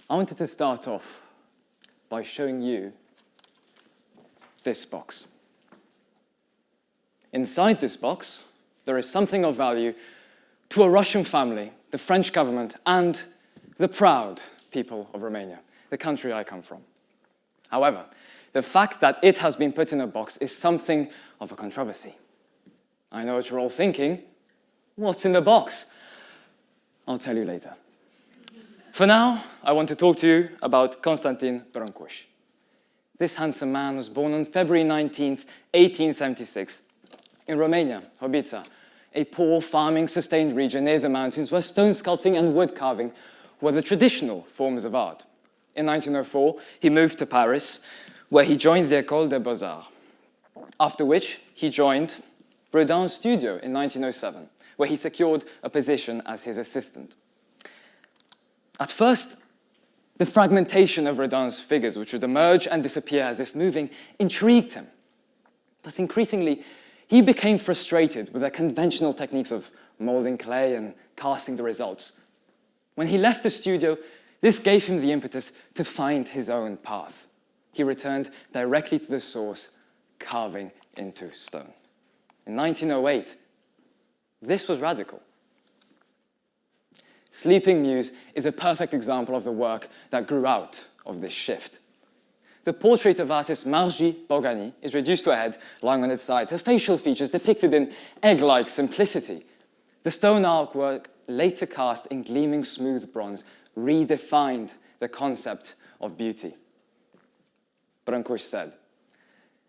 I wanted to start off by showing you this box. Inside this box, there is something of value to a Russian family, the French government, and the proud people of Romania, the country I come from. However, the fact that it has been put in a box is something of a controversy. I know what you're all thinking. What's in the box? I'll tell you later. For now, I want to talk to you about Constantin Brancusi. This handsome man was born on February 19th, 1876, in Romania, Hobița, a poor farming-sustained region near the mountains where stone sculpting and wood carving were the traditional forms of art. In 1904, he moved to Paris, where he joined the École des Beaux-Arts, after which he joined Rodin's studio in 1907, where he secured a position as his assistant. At first, the fragmentation of Rodin's figures, which would emerge and disappear as if moving, intrigued him. But increasingly, he became frustrated with the conventional techniques of molding clay and casting the results. When he left the studio, this gave him the impetus to find his own path. He returned directly to the source, carving into stone. In 1908, this was radical. Sleeping Muse is a perfect example of the work that grew out of this shift. The portrait of artist Margie Borgani is reduced to a head lying on its side, her facial features depicted in egg-like simplicity. The stone artwork, later cast in gleaming smooth bronze, redefined the concept of beauty. Brancusi said,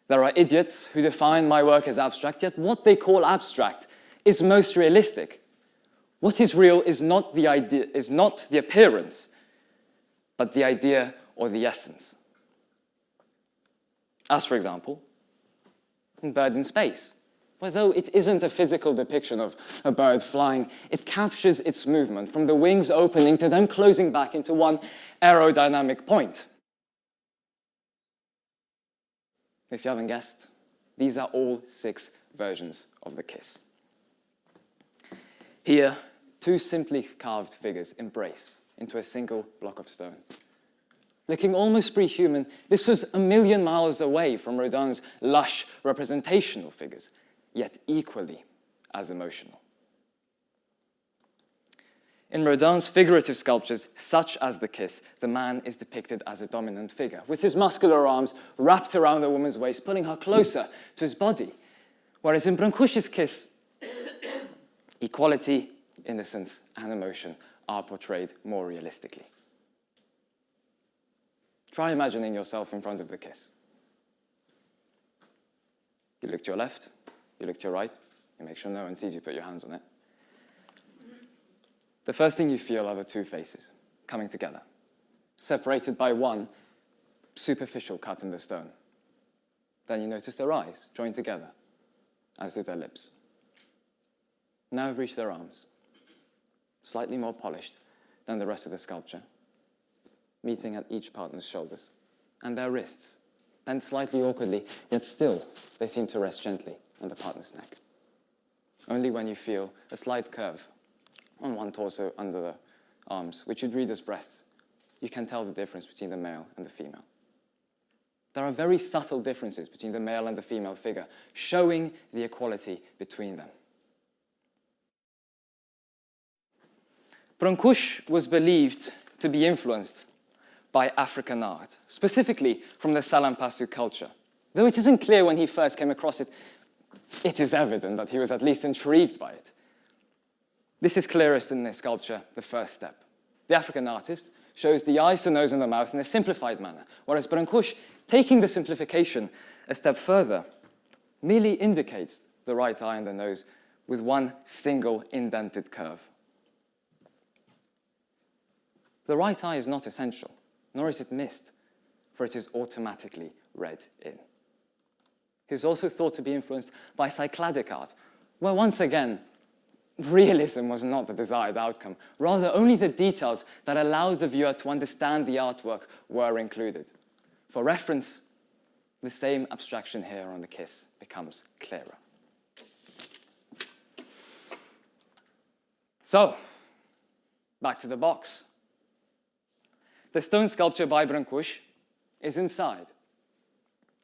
"There are idiots who define my work as abstract, yet what they call abstract is most realistic. What is real is not the idea, is not the appearance, but the idea or the essence." As, for example, in Bird in Space, where though it isn't a physical depiction of a bird flying, it captures its movement from the wings opening to them closing back into one aerodynamic point. If you haven't guessed, these are all 6 versions of the kiss. Here, 2 simply carved figures embrace into a single block of stone. Looking almost pre-human, this was a million miles away from Rodin's lush representational figures, yet equally as emotional. In Rodin's figurative sculptures, such as the kiss, the man is depicted as a dominant figure, with his muscular arms wrapped around the woman's waist, pulling her closer to his body. Whereas in Brancusi's kiss, equality, innocence, and emotion are portrayed more realistically. Try imagining yourself in front of the kiss. You look to your left, you look to your right, you make sure no one sees you put your hands on it. The first thing you feel are the 2 faces coming together, separated by one superficial cut in the stone. Then you notice their eyes joined together, as do their lips. Now we've reached their arms, slightly more polished than the rest of the sculpture, meeting at each partner's shoulders, and their wrists, bent slightly awkwardly, yet still they seem to rest gently on the partner's neck. Only when you feel a slight curve on one torso under the arms, which you'd read as breasts, you can tell the difference between the male and the female. There are very subtle differences between the male and the female figure, showing the equality between them. Brancusi was believed to be influenced by African art, specifically from the Salampassu culture. Though it isn't clear when he first came across it, it is evident that he was at least intrigued by it. This is clearest in this sculpture, The First Step. The African artist shows the eyes, the nose, and the mouth in a simplified manner, whereas Brancusi, taking the simplification a step further, merely indicates the right eye and the nose with one single indented curve. The right eye is not essential, nor is it missed, for it is automatically read in. He is also thought to be influenced by Cycladic art, where once again, realism was not the desired outcome. Rather, only the details that allowed the viewer to understand the artwork were included. For reference, the same abstraction here on the kiss becomes clearer. So, back to the box. The stone sculpture by Brancusi is inside.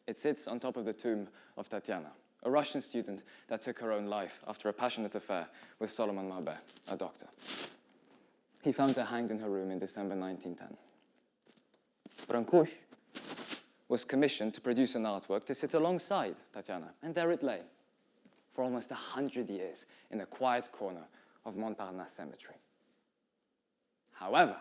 It sits on top of the tomb of Tatiana, a Russian student that took her own life after a passionate affair with Solomon Marbet, a doctor. He found her hanged in her room in December 1910. Brancusi was commissioned to produce an artwork to sit alongside Tatiana, and there it lay, for almost 100 years in a quiet corner of Montparnasse Cemetery. However,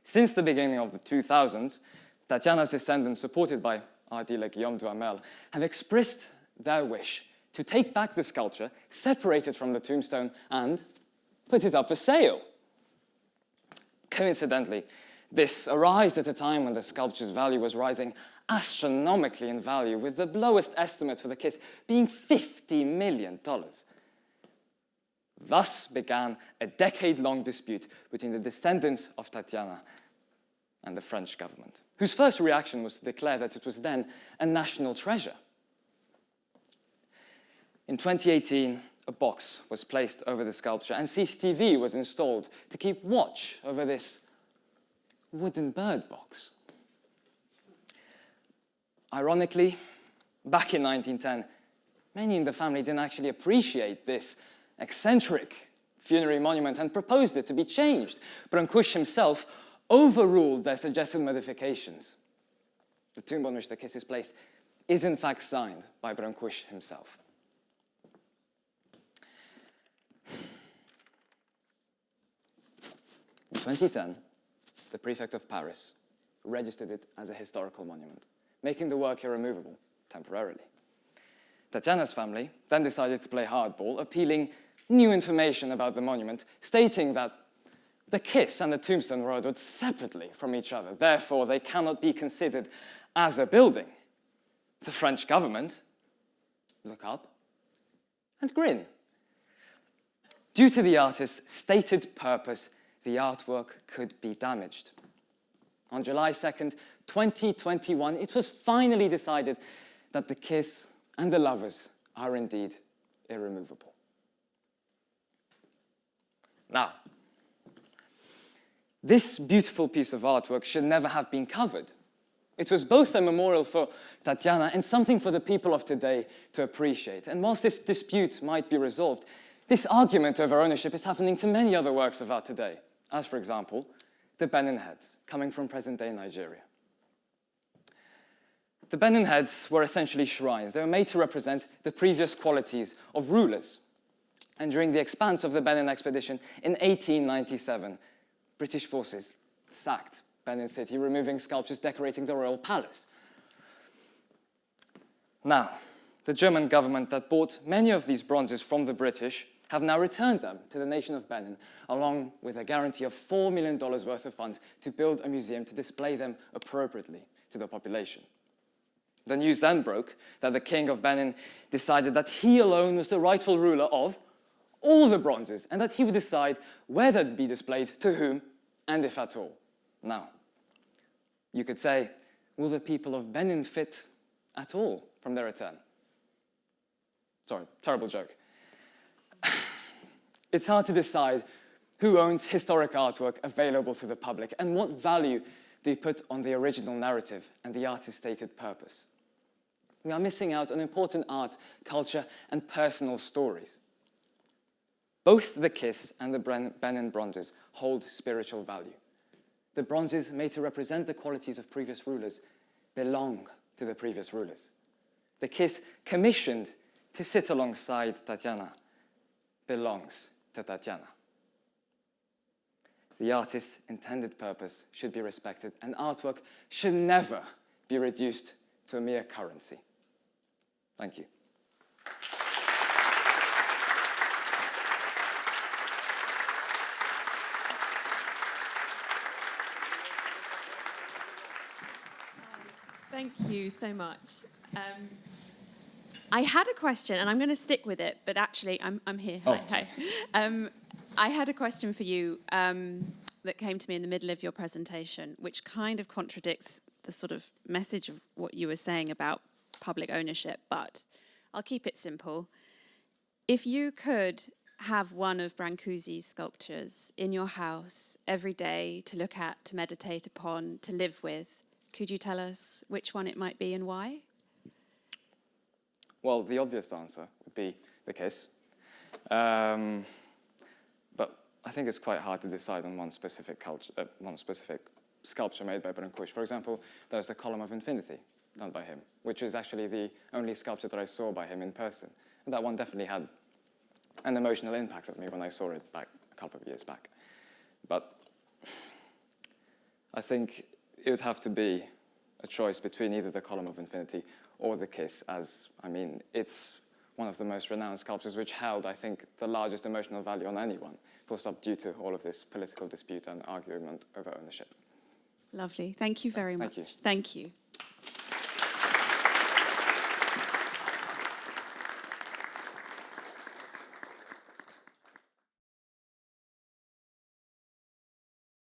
since the beginning of the 2000s, Tatiana's descendants, supported by artists like Guillaume Duhamel, have expressed their wish to take back the sculpture, separate it from the tombstone, and put it up for sale. Coincidentally, this arrived at a time when the sculpture's value was rising astronomically in value, with the lowest estimate for the kiss being $50 million. Thus began a decade-long dispute between the descendants of Tatiana and the French government, whose first reaction was to declare that it was then a national treasure. In 2018, a box was placed over the sculpture and CCTV was installed to keep watch over this wooden bird box. Ironically, back in 1910, many in the family didn't actually appreciate this eccentric funerary monument and proposed it to be changed. Brancusi himself overruled their suggested modifications. The tomb on which the kiss is placed is in fact signed by Brancusi himself. In 2010, the prefect of Paris registered it as a historical monument, making the work irremovable temporarily. Tatiana's family then decided to play hardball, appealing new information about the monument, stating that the kiss and the tombstone were ordered separately from each other. Therefore, they cannot be considered as a building. The French government look up and grin. Due to the artist's stated purpose, the artwork could be damaged. On July 2nd, 2021, it was finally decided that the kiss and the lovers are indeed irremovable. Now, this beautiful piece of artwork should never have been covered. It was both a memorial for Tatiana and something for the people of today to appreciate. And whilst this dispute might be resolved, this argument over ownership is happening to many other works of art today, as, for example, the Benin heads, coming from present-day Nigeria. The Benin heads were essentially shrines. They were made to represent the previous qualities of rulers. And during the expanse of the Benin expedition in 1897, British forces sacked Benin City, removing sculptures decorating the royal palace. Now, the German government that bought many of these bronzes from the British have now returned them to the nation of Benin, along with a guarantee of $4 million worth of funds to build a museum to display them appropriately to the population. The news then broke that the king of Benin decided that he alone was the rightful ruler of all the bronzes, and that he would decide where they'd be displayed, to whom, and if at all. Now, you could say, will the people of Benin fit at all from their return? Sorry, terrible joke. It's hard to decide who owns historic artwork available to the public and what value do you put on the original narrative and the artist's stated purpose. We are missing out on important art, culture, and personal stories. Both the kiss and the Benin bronzes hold spiritual value. The bronzes, made to represent the qualities of previous rulers, belong to the previous rulers. The kiss, commissioned to sit alongside Tatiana, belongs to Tatiana. The artist's intended purpose should be respected, and artwork should never be reduced to a mere currency. Thank you. Thank you so much. I had a question, and I'm going to stick with it, but actually, I'm here. Oh. Hi. I had a question for you that came to me in the middle of your presentation, which kind of contradicts the sort of message of what you were saying about public ownership, but I'll keep it simple. If you could have one of Brancusi's sculptures in your house every day to look at, to meditate upon, to live with, could you tell us which one it might be and why? Well, the obvious answer would be the kiss. But I think it's quite hard to decide on one specific sculpture made by Brancusi. For example, there's the Column of Infinity, done by him, which is actually the only sculpture that I saw by him in person. And that one definitely had an emotional impact on me when I saw it back a couple of years back. But I think it would have to be a choice between either the Column of Infinity or the Kiss, as, I mean, it's one of the most renowned sculptures which held, I think, the largest emotional value on anyone, full stop, due to all of this political dispute and argument over ownership. Lovely. Thank you very much. Thank you. Thank you.